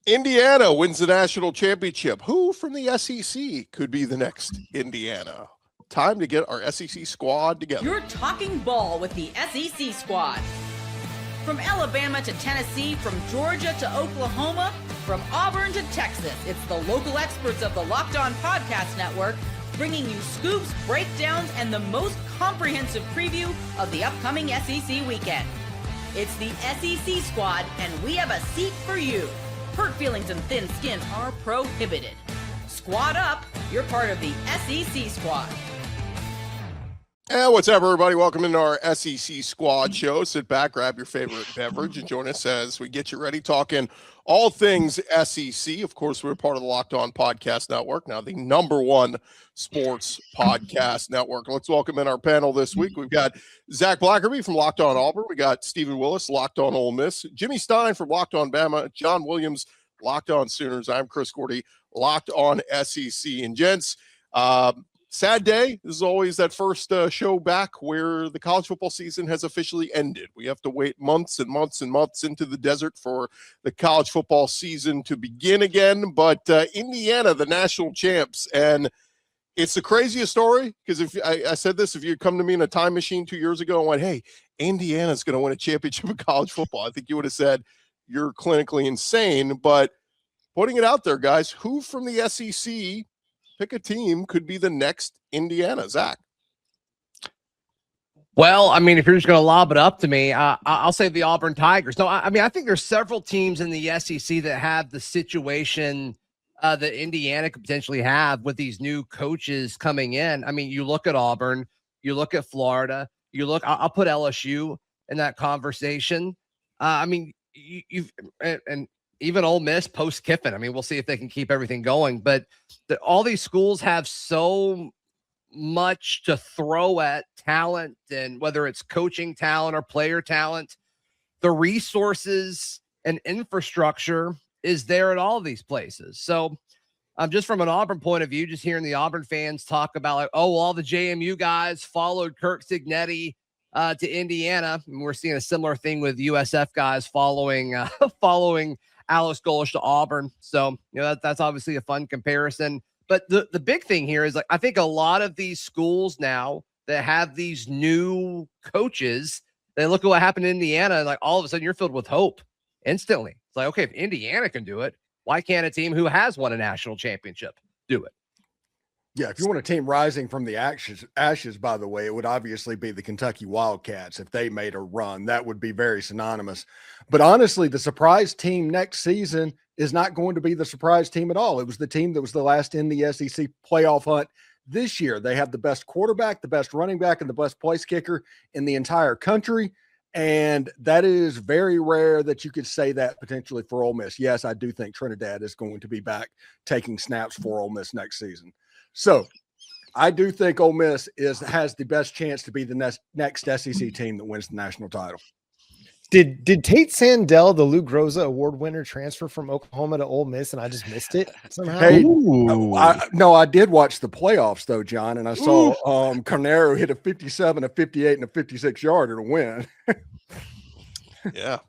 Indiana wins the national championship. Who from the SEC could be the next Indiana? Time to get our SEC squad together. You're talking ball with the SEC squad. From Alabama to Tennessee, from Georgia to Oklahoma, from Auburn to Texas, it's the local experts of the Locked On Podcast Network bringing you scoops, breakdowns, and the most comprehensive preview of the upcoming SEC weekend. It's the SEC squad, and we have a seat for you. Hurt feelings and thin skin are prohibited. Squad up, you're part of the SEC squad. And what's up, everybody? Welcome into our SEC Squad show. Sit back, grab your favorite beverage, and join us as we get you ready talking all things SEC. Of course, we're part of the Locked On Podcast Network, now the #1 sports podcast network. Let's welcome in our panel this week. We've got Zach Blackerby from Locked On Auburn. We got Stephen Willis, Locked On Ole Miss. Jimmy Stein from Locked On Bama. John Williams, Locked On Sooners. I'm Chris Gordy, Locked On SEC. And gents, sad day. This is always that first show back where the college football season has officially ended. We have to wait months and months and months into the desert for the college football season to begin again. But Indiana, the national champs, and it's the craziest story because if I said this, if you come to me in a time machine 2 years ago and went, hey, Indiana's going to win a championship of college football, I think you would have said you're clinically insane. But putting it out there, guys, who from the SEC, pick a team, could be the next Indiana? Zach. Well, I mean, if you're just going to lob it up to me, I'll say the Auburn Tigers. No, I mean, I think there's several teams in the SEC that have the situation that Indiana could potentially have with these new coaches coming in. I mean, you look at Auburn, you look at Florida, I'll put LSU in that conversation. I mean, and even Ole Miss post Kiffin. I mean, we'll see if they can keep everything going, but all these schools have so much to throw at talent, and whether it's coaching talent or player talent, the resources and infrastructure is there at all of these places. So just from an Auburn point of view, just hearing the Auburn fans talk about like, oh, all the JMU guys followed Kirk Cignetti to Indiana. And we're seeing a similar thing with USF guys following Alex Golesh to Auburn. So, you know, that's obviously a fun comparison. But the big thing here is, like, I think a lot of these schools now that have these new coaches, they look at what happened in Indiana, and like all of a sudden you're filled with hope instantly. It's like, okay, if Indiana can do it, why can't a team who has won a national championship do it? Yeah, if you want a team rising from the ashes, by the way, it would obviously be the Kentucky Wildcats. If they made a run, that would be very synonymous. But honestly, the surprise team next season is not going to be the surprise team at all. It was the team that was the last in the SEC playoff hunt this year. They have the best quarterback, the best running back, and the best place kicker in the entire country. And that is very rare that you could say that potentially for Ole Miss. Yes, I do think Trinidad is going to be back taking snaps for Ole Miss next season. So I do think Ole Miss has the best chance to be the next SEC team that wins the national title. Did Tate Sandell, the Lou Groza Award winner, transfer from Oklahoma to Ole Miss, and I just missed it somehow? Hey, I did watch the playoffs, though, John, and I saw Carnero hit a 57, a 58, and a 56-yarder to win. Yeah.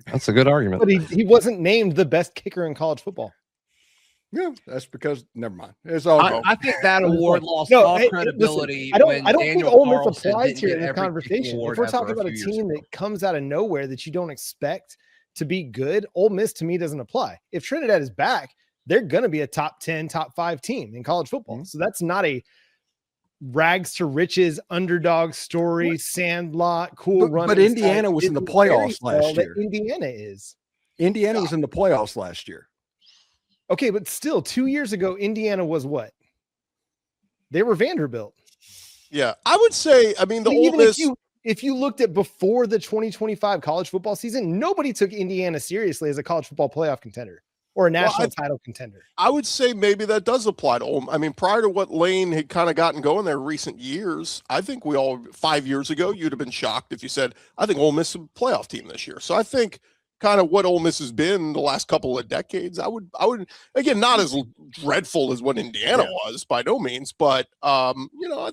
That's a good argument. But he wasn't named the best kicker in college football. Yeah, that's because never mind. It's all I think that award lost all credibility. Listen, I don't think Ole Miss applies here in the conversation. If we're talking about a team that comes out of nowhere that you don't expect to be good, Ole Miss to me doesn't apply. If Trinidad is back, they're going to be a top 10, top 5 team in college football. Mm-hmm. So that's not a rags to riches underdog story, sandlot, cool run. But Indiana was in the playoffs last year. Indiana was in the playoffs last year. Okay, but still, 2 years ago, Indiana was what? They were Vanderbilt. Yeah, I would say, I mean, the Even oldest. if you looked at before the 2025 college football season, nobody took Indiana seriously as a college football playoff contender or a national title contender. I would say maybe that does apply to Ole. I mean, prior to what Lane had kind of gotten going there in recent years, I think 5 years ago, you'd have been shocked if you said, I think Ole Miss is a playoff team this year. So I think kind of what Ole Miss has been the last couple of decades, I would again, not as dreadful as what Indiana was by no means, but I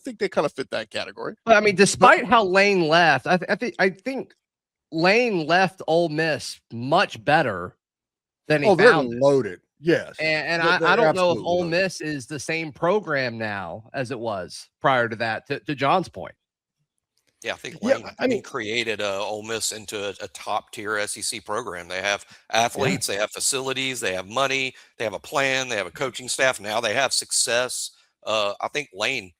think they kind of fit that category. I mean, despite how Lane left, I think Lane left Ole Miss much better than he they're found loaded. Yes. And I don't know if Ole Miss is the same program now as it was prior to that, to John's point. Yeah, I think Lane created Ole Miss into a top-tier SEC program. They have athletes, they have facilities, they have money, they have a plan, they have a coaching staff. Now they have success. I think Lane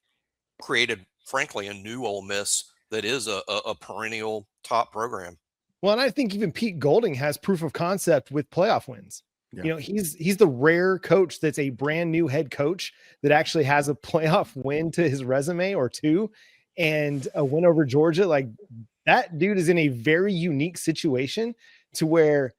created, frankly, a new Ole Miss that is a perennial top program. Well, and I think even Pete Golding has proof of concept with playoff wins. Yeah. You know, he's the rare coach that's a brand new head coach that actually has a playoff win to his resume or two, and a win over Georgia. Like, that dude is in a very unique situation to where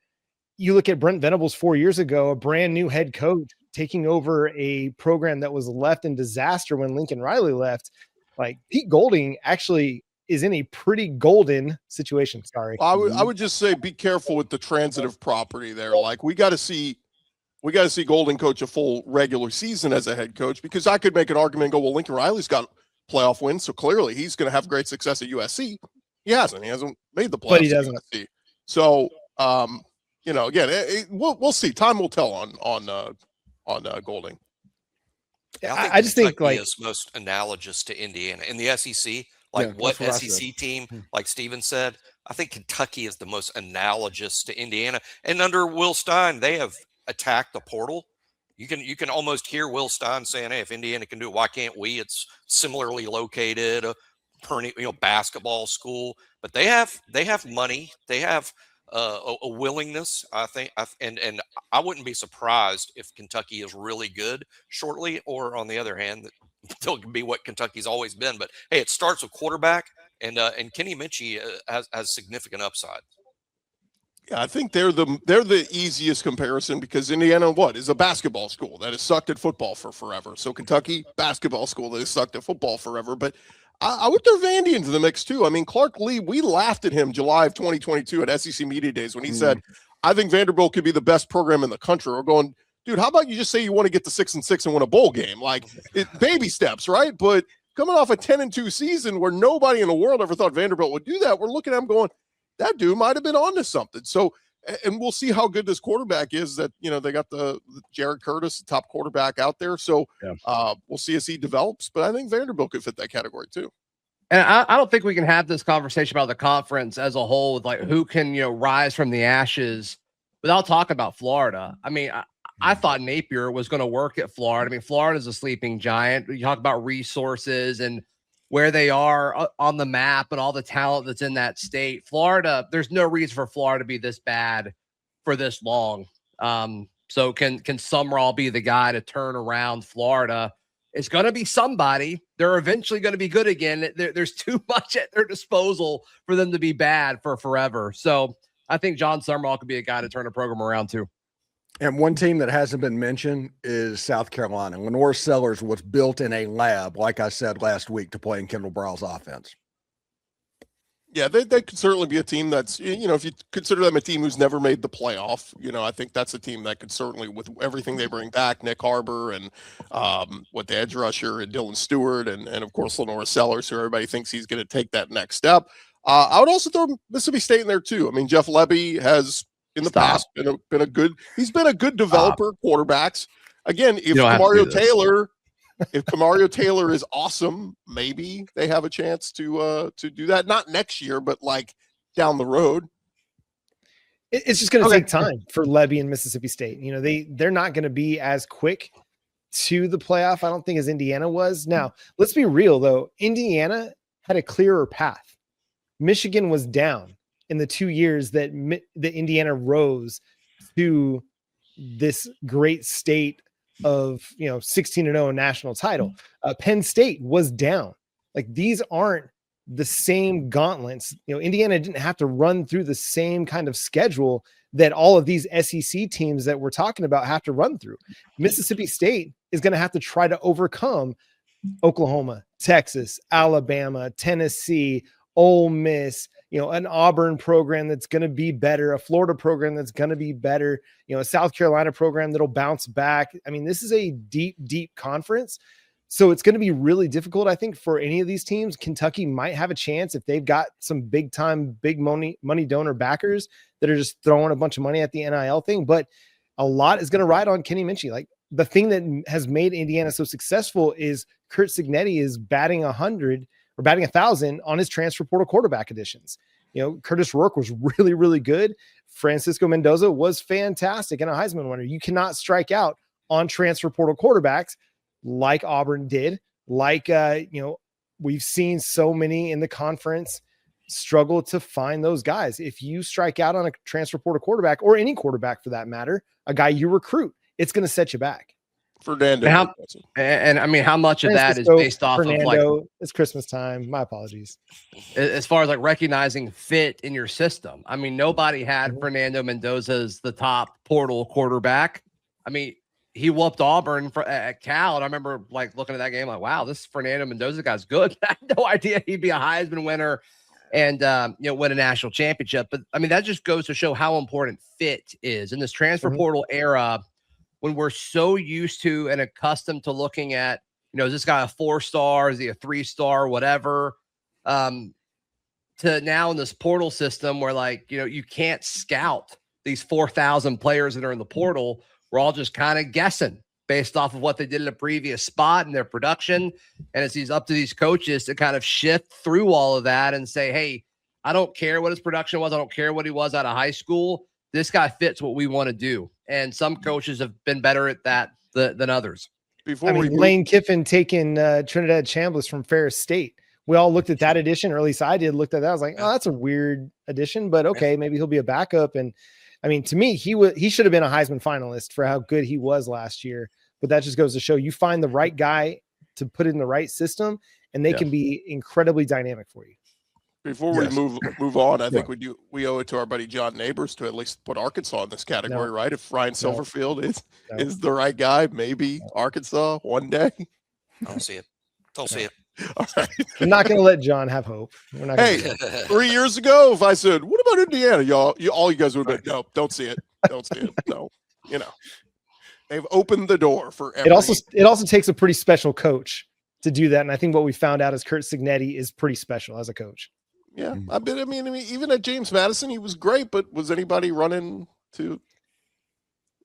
you look at Brent Venables 4 years ago, a brand new head coach taking over a program that was left in disaster when Lincoln Riley left. Like, Pete Golding actually is in a pretty golden situation. Sorry. I would just say be careful with the transitive property there. Like, we got to see Golding coach a full regular season as a head coach, because I could make an argument and go, well, Lincoln Riley's got playoff wins, so clearly he's going to have great success at USC. He hasn't made the playoffs, but he doesn't. At USC. So, you know, again, we'll see. Time will tell on Golding. Yeah, I just think like is most analogous to Indiana in the SEC. Like, what SEC team, like Steven said, I think Kentucky is the most analogous to Indiana. And under Will Stein, they have attacked the portal. You can almost hear Will Stein saying, "Hey, if Indiana can do it, why can't we?" It's similarly located, a basketball school, but they have money. They have a willingness, I think, and I wouldn't be surprised if Kentucky is really good shortly, or on the other hand, they'll be what Kentucky's always been. But hey, it starts with quarterback, and Kenny Minchie has significant upside. Yeah, I think they're the easiest comparison, because Indiana is a basketball school that has sucked at football for forever. So Kentucky, basketball school that has sucked at football forever. But I would throw Vandy into the mix too. I mean, Clark Lee, we laughed at him July of 2022 at SEC Media Days when he said, "I think Vanderbilt could be the best program in the country." We're going, dude, how about you just say you want to get to 6-6 and win a bowl game? Like, baby steps, right? But coming off a 10-2 season where nobody in the world ever thought Vanderbilt would do that, we're looking at him going, that dude might have been onto something. So, and we'll see how good this quarterback is. That, you know, they got the Jared Curtis, the top quarterback out there. So we'll see as he develops. But I think Vanderbilt could fit that category too. And I don't think we can have this conversation about the conference as a whole with like who can, you know, rise from the ashes without talking about Florida. I mean, I thought Napier was going to work at Florida. I mean, Florida's a sleeping giant. You talk about resources and where they are on the map and all the talent that's in that state. Florida, there's no reason for Florida to be this bad for this long. So can Sumrall be the guy to turn around Florida? It's going to be somebody. They're eventually going to be good again. There's too much at their disposal for them to be bad for forever. So I think John Sumrall could be a guy to turn a program around too. And one team that hasn't been mentioned is South Carolina. Lenora Sellers was built in a lab, like I said last week, to play in Kendall Browell's offense. Yeah, they could certainly be a team that's, you know, if you consider them a team who's never made the playoff, you know, I think that's a team that could certainly, with everything they bring back, Nick Harbor and with the edge rusher and Dylan Stewart and of course Lenora Sellers, who everybody thinks he's going to take that next step. I would also throw Mississippi State in there too. I mean, Jeff Lebby has in the past been a good developer quarterbacks. Again, if Kamario Taylor is awesome, maybe they have a chance to do that. Not next year, but like down the road. It's just going to take time for Lebby and Mississippi State. You know, they're not going to be as quick to the playoff, I don't think, as Indiana was. Now, let's be real though. Indiana had a clearer path. Michigan was down in the 2 years that Indiana rose to this great state of, you know, 16-0 national title. Penn State was down. Like, these aren't the same gauntlets. You know, Indiana didn't have to run through the same kind of schedule that all of these SEC teams that we're talking about have to run through. Mississippi State is going to have to try to overcome Oklahoma, Texas, Alabama, Tennessee, Ole Miss, you know, an Auburn program that's going to be better, a Florida program that's going to be better, you know, a South Carolina program that'll bounce back. I mean, this is a deep, deep conference. So it's going to be really difficult, I think, for any of these teams. Kentucky might have a chance if they've got some big time, big money donor backers that are just throwing a bunch of money at the NIL thing. But a lot is going to ride on Kenny Minchie. Like the thing that has made Indiana so successful is Curt Cignetti is batting 100 or batting 1,000 on his transfer portal quarterback additions. You know, Curtis Rourke was really, really good. Francisco Mendoza was fantastic and a Heisman winner. You cannot strike out on transfer portal quarterbacks like Auburn did. Like, we've seen so many in the conference struggle to find those guys. If you strike out on a transfer portal quarterback, or any quarterback for that matter, a guy you recruit, it's going to set you back. Fernando. And I mean, how much of that is based off Fernando, of like, it's Christmas time. My apologies. As far as like recognizing fit in your system. I mean, nobody had Fernando Mendoza as the top portal quarterback. I mean, he whooped Auburn at Cal. And I remember like looking at that game, like, wow, this Fernando Mendoza guy's good. I had no idea he'd be a Heisman winner and, win a national championship. But I mean, that just goes to show how important fit is in this transfer portal era, when we're so used to and accustomed to looking at, is this guy a 4-star? Is he a 3-star? Whatever. To now in this portal system where like, you can't scout these 4,000 players that are in the portal. We're all just kind of guessing based off of what they did in a previous spot and their production. And it's up to these coaches to kind of shift through all of that and say, hey, I don't care what his production was. I don't care what he was out of high school. This guy fits what we want to do. And some coaches have been better at that than others. Lane Kiffin taking Trinidad Chambers from Ferris State. We all looked at that addition, or at least I did, looked at that. I was like, oh, that's a weird addition, but okay, maybe he'll be a backup. And I mean, to me, he should have been a Heisman finalist for how good he was last year. But that just goes to show you find the right guy to put in the right system, and they can be incredibly dynamic for you. Before we move on, I think we owe it to our buddy John Neighbors to at least put Arkansas in this category, right? If Ryan Silverfield is the right guy, maybe Arkansas one day. I don't see it. Don't see it. All right. I'm not going to let John have hope. We're not hey, 3 years ago, if I said, "What about Indiana?" All you guys would have been, "No, don't see it. Don't see it." No, they've opened the door for everything. It also takes a pretty special coach to do that, and I think what we found out is Curt Cignetti is pretty special as a coach. Yeah, I mean, even at James Madison, he was great, but was anybody running to,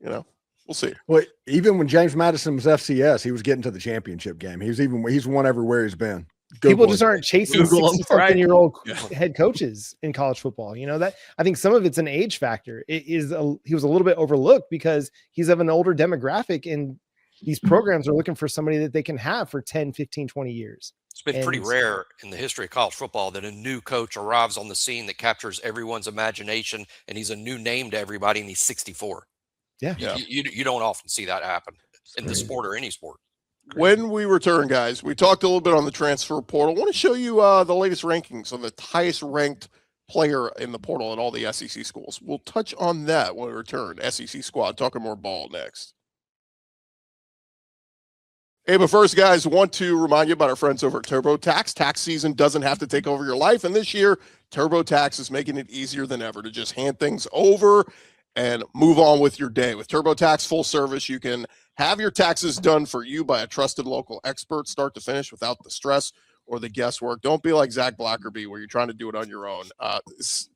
we'll see. Well, even when James Madison was FCS, he was getting to the championship game. He's won everywhere he's been. People just aren't chasing 60-something-year-old head coaches in college football. That I think some of it's an age factor. He was a little bit overlooked because he's of an older demographic, and these programs are looking for somebody that they can have for 10, 15, 20 years. It's been pretty rare in the history of college football that a new coach arrives on the scene that captures everyone's imagination, and he's a new name to everybody, and he's 64. Yeah. You don't often see that happen in the sport or any sport. When we return, guys, we talked a little bit on the transfer portal. I want to show you the latest rankings of the highest ranked player in the portal at all the SEC schools. We'll touch on that when we return. SEC Squad, talking more ball next. Hey, but first, guys, want to remind you about our friends over at TurboTax. Tax season doesn't have to take over your life, and this year, TurboTax is making it easier than ever to just hand things over and move on with your day. With TurboTax full service, you can have your taxes done for you by a trusted local expert, start to finish, without the stress or the guesswork. Don't be like Zach Blackerby where you're trying to do it on your own.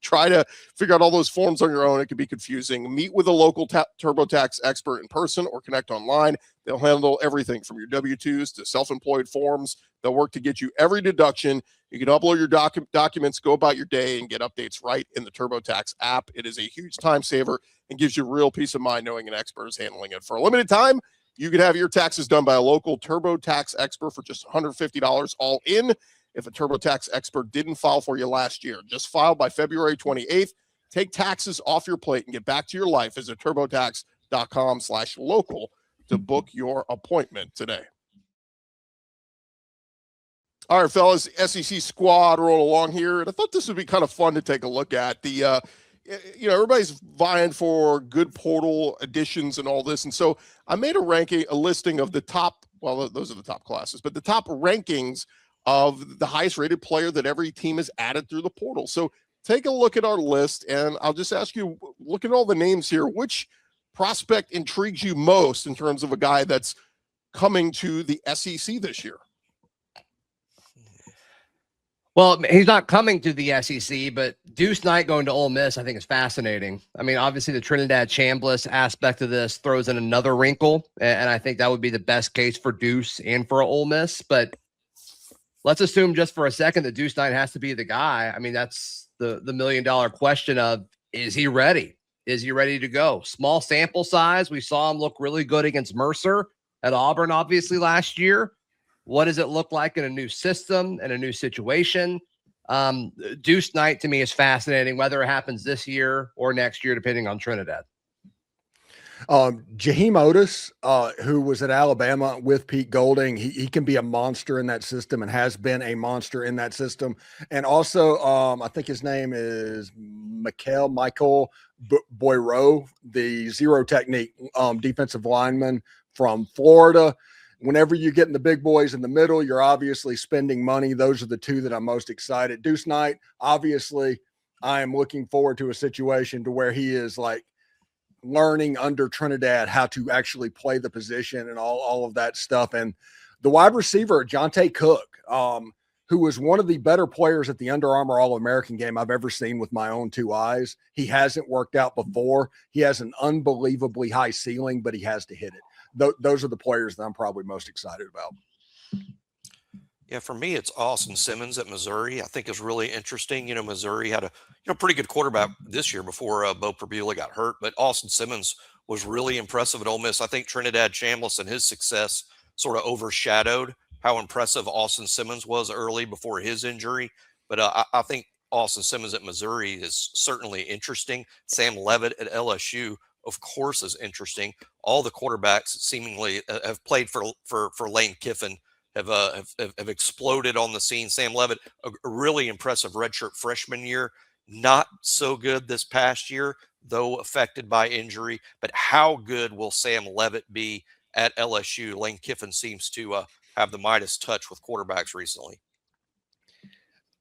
Try to figure out all those forms on your own. It can be confusing. Meet with a local TurboTax expert in person or connect online. They'll handle everything from your W-2s to self-employed forms. They'll work to get you every deduction. You can upload your documents, go about your day, and get updates right in the TurboTax app. It is a huge time saver and gives you real peace of mind knowing an expert is handling it. For a limited time, you can have your taxes done by a local TurboTax expert for just $150 all in. If a TurboTax expert didn't file for you last year, just file by February 28th. Take taxes off your plate and get back to your life. Visit TurboTax.com/local to book your appointment today. All right, fellas, SEC Squad rolling along here. And I thought this would be kind of fun to take a look at. Everybody's vying for good portal additions and all this. And so I made a listing of the top, well, those are the top classes, but the top rankings of the highest rated player that every team has added through the portal. So take a look at our list, and I'll just ask you, look at all the names here. Which prospect intrigues you most in terms of a guy that's coming to the SEC this year? Well, he's not coming to the SEC, but Deuce Knight going to Ole Miss, I think, is fascinating. I mean, obviously, the Trinidad Chambers aspect of this throws in another wrinkle, and I think that would be the best case for Deuce and for Ole Miss. But let's assume just for a second that Deuce Knight has to be the guy. I mean, that's the $1 million question of, is he ready? Is he ready to go? Small sample size. We saw him look really good against Mercer at Auburn, obviously, last year. What does it look like in a new system and a new situation? Deuce Knight to me is fascinating, whether it happens this year or next year, depending on Trinidad. Jaheim Otis, who was at Alabama with Pete Golding, he can be a monster in that system and has been a monster in that system. And also, I think his name is Michael Boyro, the zero technique defensive lineman from Florida. Whenever you're getting the big boys in the middle, you're obviously spending money. Those are the two that I'm most excited. Deuce Knight, obviously, I am looking forward to a situation to where he is like learning under Trinidad how to actually play the position and all of that stuff. And the wide receiver, Jonte Cook, who was one of the better players at the Under Armour All-American game I've ever seen with my own two eyes. He hasn't worked out before. He has an unbelievably high ceiling, but he has to hit it. Those are the players that I'm probably most excited about. Yeah, for me, it's Austin Simmons at Missouri. I think is really interesting. You know, Missouri had a pretty good quarterback this year before Bo Perbula got hurt, but Austin Simmons was really impressive at Ole Miss. I think Trinidad Chambers and his success sort of overshadowed how impressive Austin Simmons was early before his injury. But I think Austin Simmons at Missouri is certainly interesting. Sam Leavitt at LSU, of course, is interesting. All the quarterbacks seemingly have played for Lane Kiffin have exploded on the scene. Sam Leavitt, a really impressive redshirt freshman year, not so good this past year, though affected by injury. But how good will Sam Leavitt be at LSU? Lane Kiffin seems to have the Midas touch with quarterbacks recently.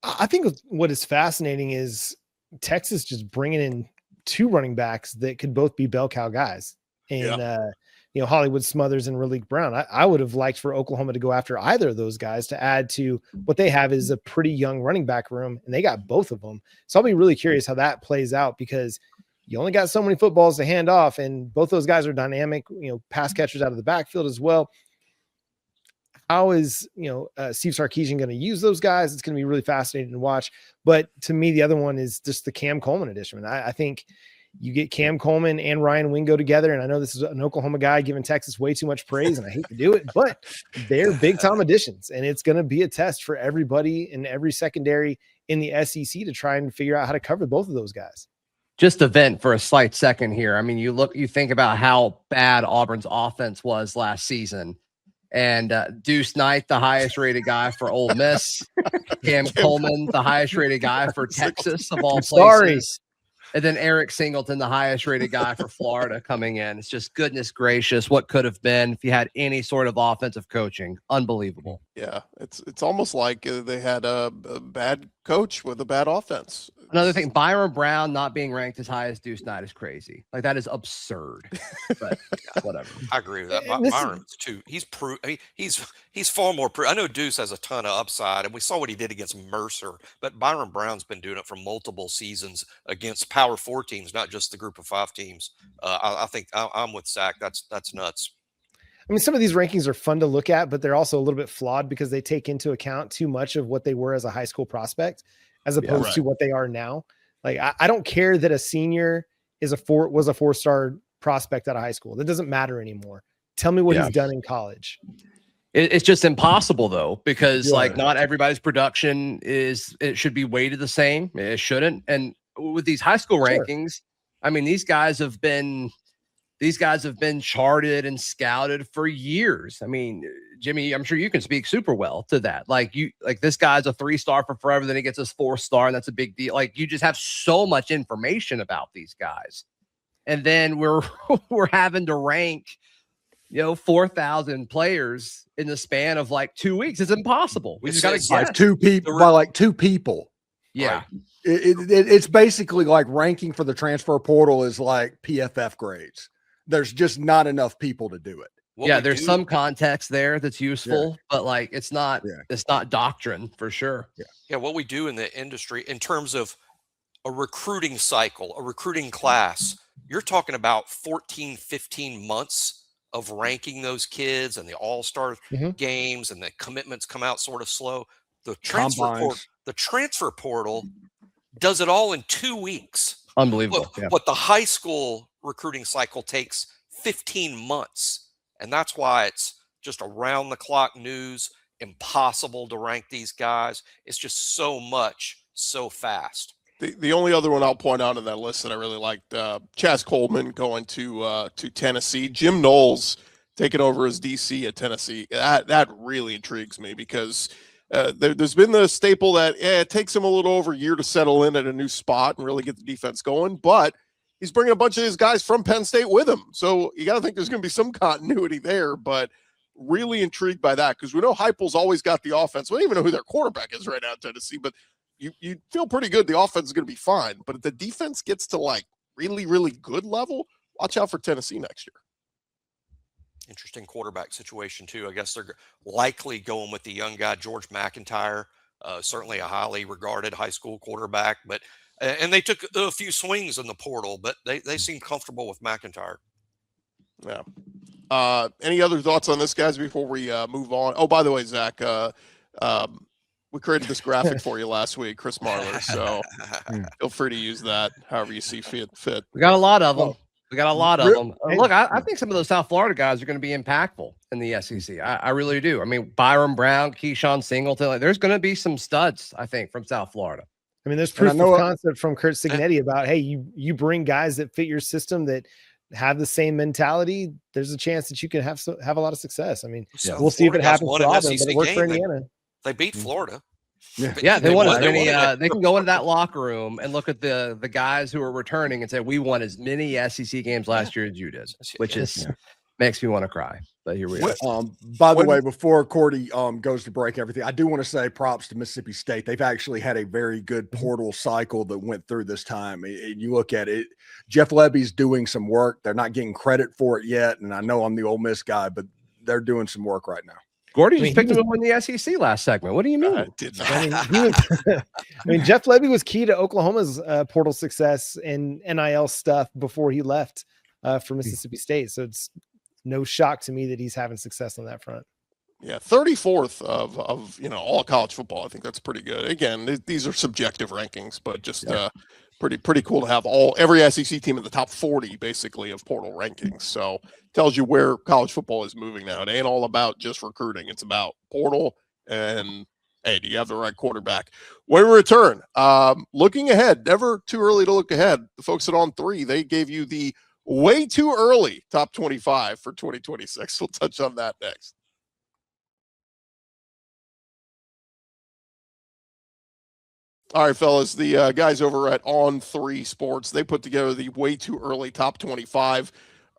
I think what is fascinating is Texas just bringing in two running backs that could both be bell cow guys. And, Hollywood Smothers and Raleek Brown. I would have liked for Oklahoma to go after either of those guys to add to what they have is a pretty young running back room, and they got both of them. So I'll be really curious how that plays out because you only got so many footballs to hand off, and both those guys are dynamic, pass catchers out of the backfield as well. How is, Steve Sarkisian going to use those guys? It's going to be really fascinating to watch. But to me, the other one is just the Cam Coleman edition. I think you get Cam Coleman and Ryan Wingo together. And I know this is an Oklahoma guy giving Texas way too much praise, and I hate to do it, but they're big time additions. And it's going to be a test for everybody in every secondary in the SEC to try and figure out how to cover both of those guys. Just to vent for a slight second here. I mean, you think about how bad Auburn's offense was last season. And Deuce Knight, the highest rated guy for Ole Miss. Cam Coleman, the highest rated guy for Texas of all places. And then Eric Singleton, the highest rated guy for Florida coming in. It's just goodness gracious. What could have been if you had any sort of offensive coaching? Unbelievable. Yeah. It's almost like they had a bad coach with a bad offense. Another thing, Byron Brown not being ranked as high as Deuce Knight is crazy. Like, that is absurd. But whatever. I agree with that. Byron's too. He's far more. I know Deuce has a ton of upside, and we saw what he did against Mercer. But Byron Brown's been doing it for multiple seasons against Power 4 teams, not just the Group of 5 teams. I think I'm with Zach. That's nuts. I mean, some of these rankings are fun to look at, but they're also a little bit flawed because they take into account too much of what they were as a high school prospect, as opposed to what they are now. Like, I don't care that a senior was a 4-star prospect out of high school. That doesn't matter anymore. Tell me what he's done in college. It's just impossible though, because not everybody's production it should be weighted the same. It shouldn't. And with these high school rankings, I mean, these guys have been charted and scouted for years. I mean, Jimmy, I'm sure you can speak super well to that. Like this guy's a 3-star for forever, then he gets his 4-star, and that's a big deal. Like, you just have so much information about these guys. And then we're having to rank, 4,000 players in the span of like 2 weeks. It's impossible. We just got to guess. Two people. Yeah. Right. It's basically like ranking for the transfer portal is like PFF grades. There's just not enough people to do it. There's some context there that's useful, but like it's not doctrine for sure. Yeah, what we do in the industry in terms of a recruiting cycle, a recruiting class, you're talking about 14, 15 months of ranking those kids and the all-star games, and the commitments come out sort of slow. The transfer portal does it all in 2 weeks. Unbelievable. But the high school recruiting cycle takes 15 months. And that's why it's just around the clock news, impossible to rank these guys. It's just so much, so fast. The only other one I'll point out on that list that I really liked, Chaz Coleman going to Tennessee. Jim Knowles taking over as DC at Tennessee. That really intrigues me because there's been the staple that it takes him a little over a year to settle in at a new spot and really get the defense going. But he's bringing a bunch of his guys from Penn State with him. So you got to think there's going to be some continuity there. But really intrigued by that because we know Heupel's always got the offense. We don't even know who their quarterback is right now at Tennessee, but you feel pretty good. The offense is going to be fine. But if the defense gets to like really, really good level, watch out for Tennessee next year. Interesting quarterback situation too. I guess they're likely going with the young guy, George McIntyre, certainly a highly regarded high school quarterback, but and they took a few swings in the portal, but they seem comfortable with McIntyre. Yeah. Any other thoughts on this, guys, before we move on? Oh, by the way, Zach, we created this graphic for you last week, Chris Marler. So feel free to use that however you see fit. We got a lot of them. Look, I think some of those South Florida guys are going to be impactful in the SEC. I really do. I mean, Byron Brown, Keyshawn Singleton, like, there's going to be some studs, I think, from South Florida. I mean, there's proof of concept from Kurt Cignetti about, hey, you bring guys that fit your system that have the same mentality. There's a chance that you can have a lot of success. I mean, we'll see if it happens for Auburn, but it worked for Indiana. They beat Florida. They won as many. They can go into that locker room and look at the guys who are returning and say, we won as many SEC games last year as you did, which makes me want to cry. But here we are. By the way, before Gordy goes to break everything, I do want to say props to Mississippi State. They've actually had a very good portal cycle that went through this time. And you look at it, Jeff Lebby's doing some work. They're not getting credit for it yet. And I know I'm the Ole Miss guy, but they're doing some work right now. Gordy just picked him up in the SEC last segment. What do you mean? I did not. I mean, Jeff Lebby was key to Oklahoma's portal success and NIL stuff before he left for Mississippi State. So it's no shock to me that he's having success on that front. Yeah, 34th of all college football. I think that's pretty good. Again, these are subjective rankings, but just pretty cool to have every SEC team in the top 40 basically of portal rankings. So tells you where college football is moving now. It ain't all about just recruiting. It's about portal and, hey, do you have the right quarterback? When we return, looking ahead, never too early to look ahead. The folks at On 3, they gave you the way too early top 25 for 2026. We'll touch on that next. All right, fellas, the guys over at On 3 Sports, they put together the way too early top 25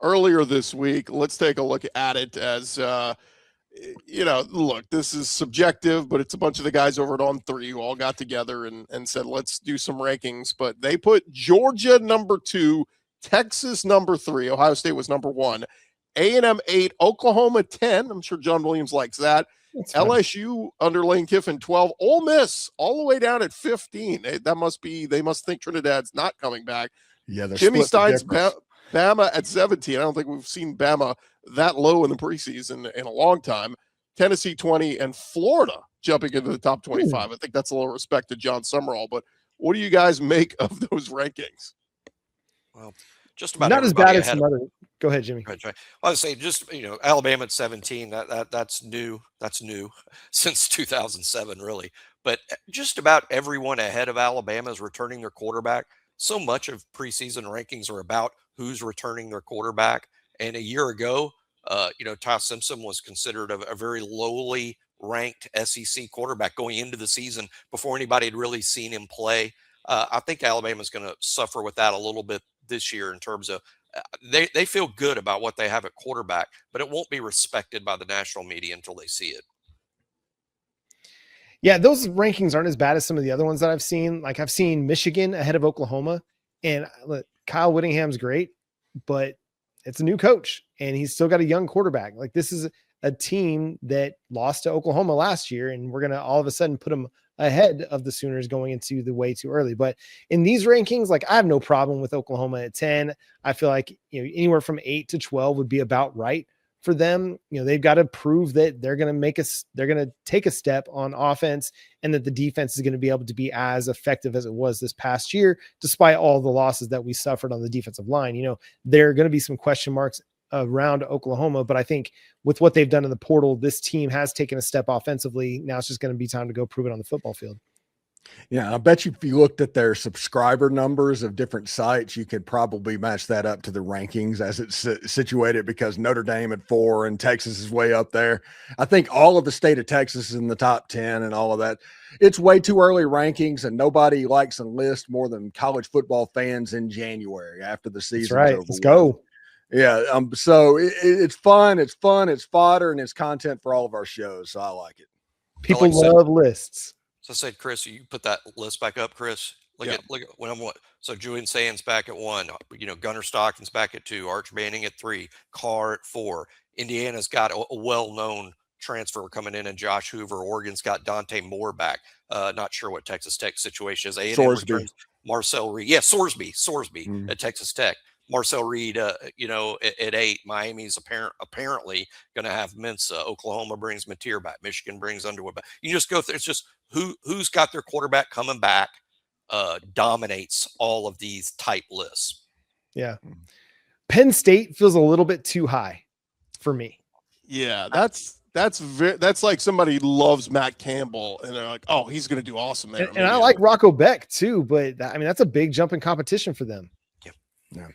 earlier this week. Let's take a look at it as, look, this is subjective, but it's a bunch of the guys over at On 3 who all got together and said, let's do some rankings. But they put Georgia number 2, Texas number 3, Ohio State was number 1, A&M 8, Oklahoma 10. I'm sure John Williams likes that. LSU under Lane Kiffin 12, Ole Miss all the way down at 15. They must think Trinidad's not coming back. Yeah, Jimmy Stein's Bama at 17. I don't think we've seen Bama that low in the preseason in a long time. Tennessee 20 and Florida jumping into the top 25. I think that's a little respect to John Sumrall. But what do you guys make of those rankings? Well, just about not as bad as some other. Go ahead, Jimmy. Right. Well, I would say just Alabama at 17. That's new. That's new since 2007, really. But just about everyone ahead of Alabama is returning their quarterback. So much of preseason rankings are about who's returning their quarterback. And a year ago, Ty Simpson was considered a very lowly ranked SEC quarterback going into the season before anybody had really seen him play. I think Alabama's going to suffer with that a little bit this year in terms of they feel good about what they have at quarterback, but it won't be respected by the national media until they see it. Yeah, those rankings aren't as bad as some of the other ones that I've seen. Like I've seen Michigan ahead of Oklahoma, and look, Kyle Whittingham's great, but it's a new coach, and he's still got a young quarterback. Like, this is a team that lost to Oklahoma last year, and we're going to all of a sudden put them ahead of the Sooners going into the way too early. But in these rankings, like, I have no problem with Oklahoma at 10. I feel like, anywhere from 8 to 12 would be about right for them. They've got to prove that they're going to take a step on offense, and that the defense is going to be able to be as effective as it was this past year, despite all the losses that we suffered on the defensive line. There are going to be some question marks around Oklahoma, but I think with what they've done in the portal, this team has taken a step offensively. Now it's just going to be time to go prove it on the football field. Yeah, I bet you if you looked at their subscriber numbers of different sites, you could probably match that up to the rankings as it's situated, because Notre Dame at 4 and Texas is way up there. I think all of the state of Texas is in the top 10 and all of that. It's way too early rankings, and nobody likes a list more than college football fans in January after the season's That's right. over. Let's go. Yeah. So it's fun. It's fodder, and it's content for all of our shows. So I like it. People love lists. So I said, Chris, you put that list back up, Chris. Look at when I'm what. So Julian Sands back at 1. Gunnar Stockton's back at 2. Arch Manning at 3. Carr at 4. Indiana's got a well-known transfer coming in, and Josh Hoover. Oregon's got Dante Moore back. Not sure what Texas Tech situation is. A&M returns Marcel Reed. Yeah, Sorsby at Texas Tech. Marcel Reed, at 8. Miami's apparently going to have Mensa. Oklahoma brings Mateer back. Michigan brings Underwood back. You just go through. It's just who's got their quarterback coming back dominates all of these type lists. Yeah. Penn State feels a little bit too high for me. Yeah, that's like somebody loves Matt Campbell, and they're like, oh, he's going to do awesome there. And I like Rocco Beck too, but that's a big jump in competition for them. Yeah.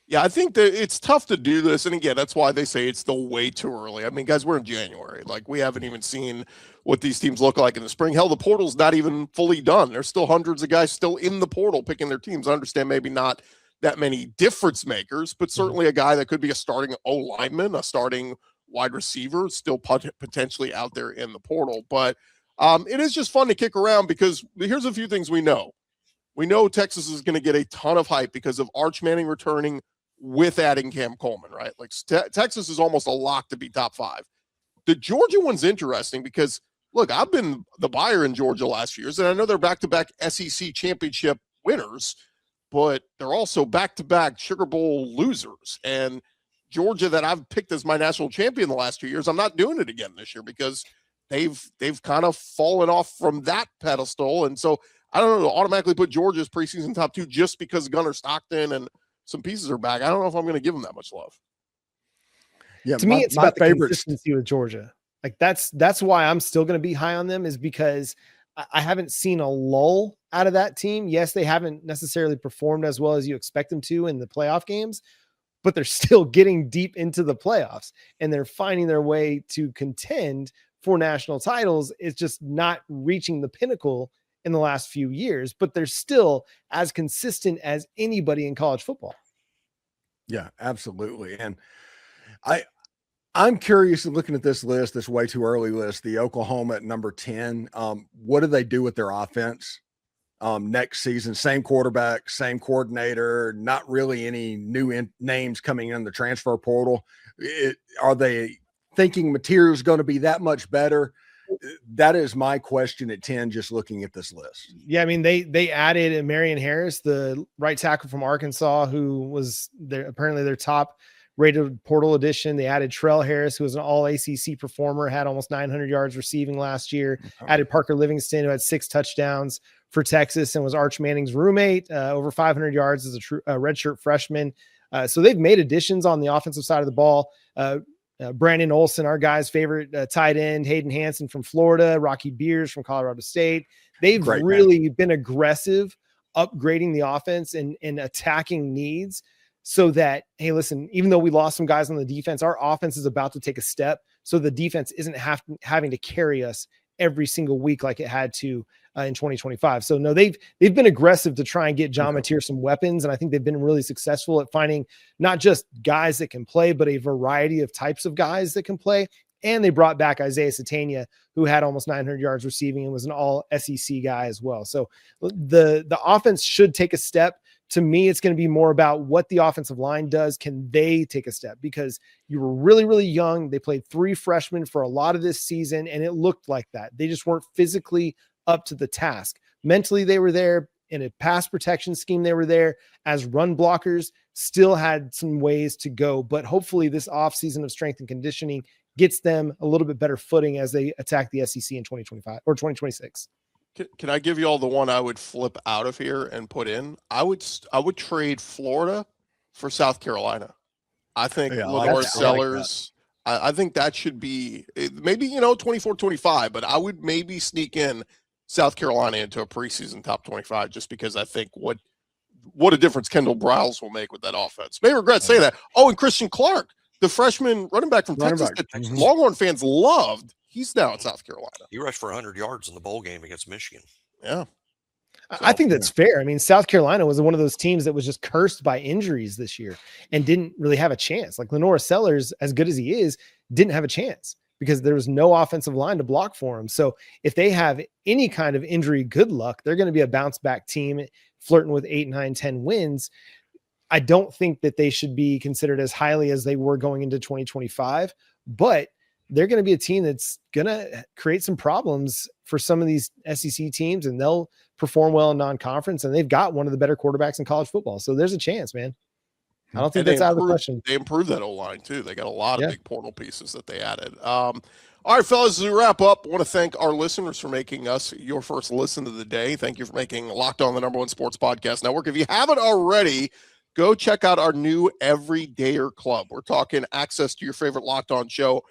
Yeah, I think that it's tough to do this. And again, that's why they say it's still way too early. I mean, guys, we're in January. Like, we haven't even seen what these teams look like in the spring. Hell, the portal's not even fully done. There's still hundreds of guys still in the portal picking their teams. I understand maybe not that many difference makers, but certainly a guy that could be a starting O-lineman, a starting wide receiver, still potentially out there in the portal. But it is just fun to kick around, because here's a few things we know. We know Texas is going to get a ton of hype because of Arch Manning returning with adding Cam Coleman, right? Like, Texas is almost a lock to be top 5. The Georgia one's interesting because, look, I've been the buyer in Georgia last few years, and I know they're back-to-back SEC championship winners, but they're also back-to-back Sugar Bowl losers. And Georgia, that I've picked as my national champion the last 2 years, I'm not doing it again this year because they've kind of fallen off from that pedestal. And so I don't know, automatically put Georgia's preseason top 2 just because Gunnar Stockton and some pieces are back. I don't know if I'm going to give them that much love. Yeah, to me, it's about the consistency with Georgia. Like, that's why I'm still going to be high on them, is because I haven't seen a lull out of that team. Yes, they haven't necessarily performed as well as you expect them to in the playoff games, but they're still getting deep into the playoffs, and they're finding their way to contend for national titles. It's just not reaching the pinnacle in the last few years, but they're still as consistent as anybody in college football. Yeah, absolutely. And I'm curious, looking at this list, this way too early list, the Oklahoma at number 10. What do they do with their offense next season? Same quarterback, same coordinator, not really any new names coming in the transfer portal. Are they thinking material is going to be that much better? That is my question at 10, just looking at this list. Yeah, I mean, they added Marion Harris, the right tackle from Arkansas, who was apparently their top rated portal addition. They added Trell Harris, who was an all ACC performer, had almost 900 yards receiving last year. Added Parker Livingston, who had 6 touchdowns for Texas and was Arch Manning's roommate, over 500 yards as a redshirt freshman. So they've made additions on the offensive side of the ball. Brandon Olson, our guy's favorite tight end, Hayden Hansen from Florida, Rocky Beers from Colorado State. They've really been aggressive, upgrading the offense and attacking needs, so that, hey, listen, even though we lost some guys on the defense, our offense is about to take a step, so the defense isn't having to carry us every single week like it had to in 2025. So no, they've been aggressive to try and get John Mateer some weapons. And I think they've been really successful at finding not just guys that can play, but a variety of types of guys that can play. And they brought back Isaiah Satania, who had almost 900 yards receiving and was an all SEC guy as well. So the offense should take a step to me, it's going to be more about what the offensive line does. Can they take a step? Because you were really, really young. They played 3 freshmen for a lot of this season, and it looked like that. They just weren't physically up to the task. Mentally, they were there. In a pass protection scheme, they were there. As run blockers, still had some ways to go. But hopefully this offseason of strength and conditioning gets them a little bit better footing as they attack the SEC in 2025 or 2026. Can I give you all the one I would flip out of here and put in? I would trade Florida for South Carolina. I think Lenora Sellers. I think that should be maybe 24-25, but I would maybe sneak in South Carolina into a preseason top 25 just because I think what a difference Kendall Briles will make with that offense. May regret saying that. Oh, and Christian Clark, the freshman running back from Texas that Longhorn fans loved. He's now at South Carolina. He rushed for 100 yards in the bowl game against Michigan. Yeah. I think that's fair. I mean, South Carolina was one of those teams that was just cursed by injuries this year and didn't really have a chance. Like Lenora Sellers, as good as he is, didn't have a chance because there was no offensive line to block for him. So if they have any kind of injury, good luck. They're going to be a bounce back team flirting with 8, 9, 10 wins. I don't think that they should be considered as highly as they were going into 2025, but they're going to be a team that's going to create some problems for some of these SEC teams, and they'll perform well in non-conference, and they've got one of the better quarterbacks in college football. So the's a chance, man. I don't think that's out of the question. They improved that O-line too. They got a lot of big portal pieces that they added. All right, fellas, as we wrap up, I want to thank our listeners for making us your first listen of the day. Thank you for making Locked On the #1 sports podcast network. If you haven't already, go check out our new Everydayer Club. We're talking access to your favorite Locked On show,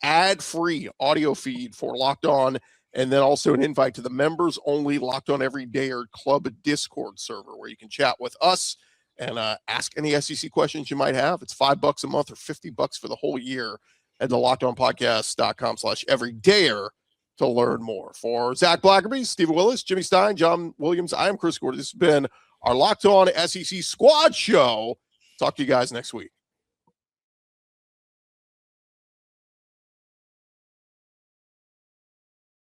ad-free audio feed for Locked On, and then also an invite to the members-only Locked On Everydayer Club Discord server where you can chat with us and ask any SEC questions you might have. It's $5 a month or $50 for the whole year at the LockedOnPodcast.com/Everydayer to learn more. For Zach Blackerby, Stephen Willis, Jimmy Stein, John Williams, I am Chris Gordy. This has been our Locked On SEC Squad Show. Talk to you guys next week.